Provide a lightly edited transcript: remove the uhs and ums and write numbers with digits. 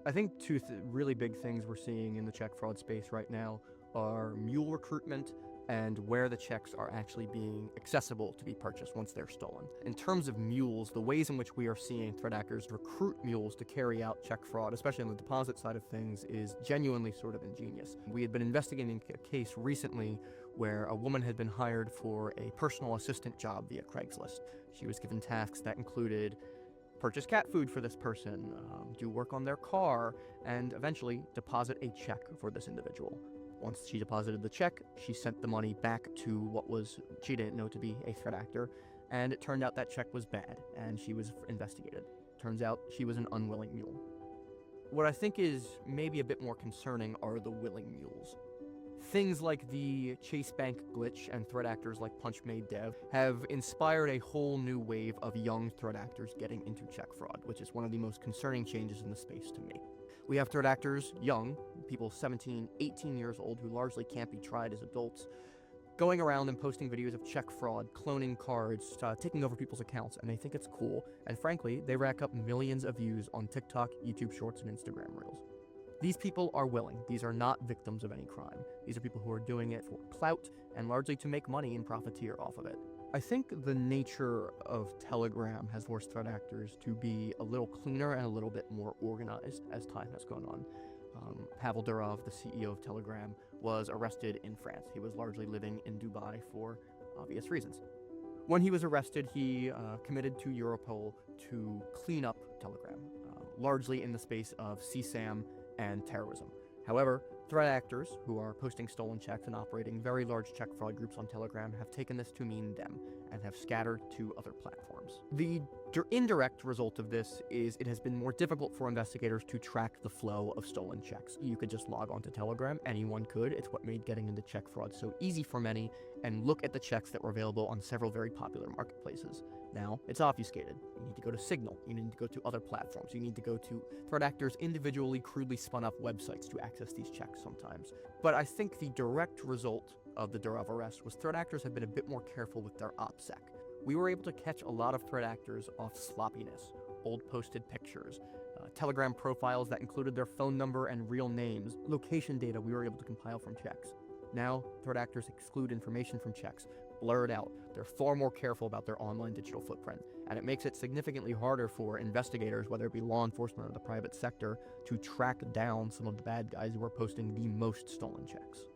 I think two really big things we're seeing in the check fraud space right now are mule recruitment and where the checks are actually being accessible to be purchased once they're stolen. In terms of mules, the ways in which we are seeing threat actors recruit mules to carry out check fraud, especially on the deposit side of things, is genuinely sort of ingenious. We had been investigating a case recently where a woman had been hired for a personal assistant job via Craigslist. She was given tasks that included purchase cat food for this person, do work on their car, and eventually deposit a check for this individual. Once she deposited the check, she sent the money back to what she didn't know to be a threat actor, and it turned out that check was bad, and she was investigated. Turns out she was an unwilling mule. What I think is maybe a bit more concerning are the willing mules. Things like the Chase Bank glitch and threat actors like Punchmade Dev have inspired a whole new wave of young threat actors getting into check fraud, which is one of the most concerning changes in the space to me. We have threat actors, young, people 17, 18 years old who largely can't be tried as adults, going around and posting videos of check fraud, cloning cards, taking over people's accounts, and they think it's cool, and frankly, they rack up millions of views on TikTok, YouTube Shorts, and Instagram Reels. These people are willing. These are not victims of any crime. These are people who are doing it for clout and largely to make money and profiteer off of it. I think the nature of Telegram has forced threat actors to be a little cleaner and a little bit more organized as time has gone on. Pavel Durov, the CEO of Telegram, was arrested in France. He was largely living in Dubai for obvious reasons. When he was arrested, he committed to Europol to clean up Telegram, largely in the space of CSAM and terrorism. However, threat actors who are posting stolen checks and operating very large check fraud groups on Telegram have taken this to mean them and have scattered to other platforms. The indirect result of this is it has been more difficult for investigators to track the flow of stolen checks. You could just log on to Telegram, anyone could. It's what made getting into check fraud so easy for many, and look at the checks that were available on several very popular marketplaces. Now, it's obfuscated. You need to go to Signal. You need to go to other platforms. You need to go to threat actors' individually crudely spun up websites to access these checks sometimes. But I think the direct result of the Durov arrest was threat actors have been a bit more careful with their OPSEC. We were able to catch a lot of threat actors off sloppiness, old posted pictures, Telegram profiles that included their phone number and real names, location data we were able to compile from checks. Now, threat actors exclude information from checks, blur it out. They're far more careful about their online digital footprint, and it makes it significantly harder for investigators, whether it be law enforcement or the private sector, to track down some of the bad guys who are posting the most stolen checks.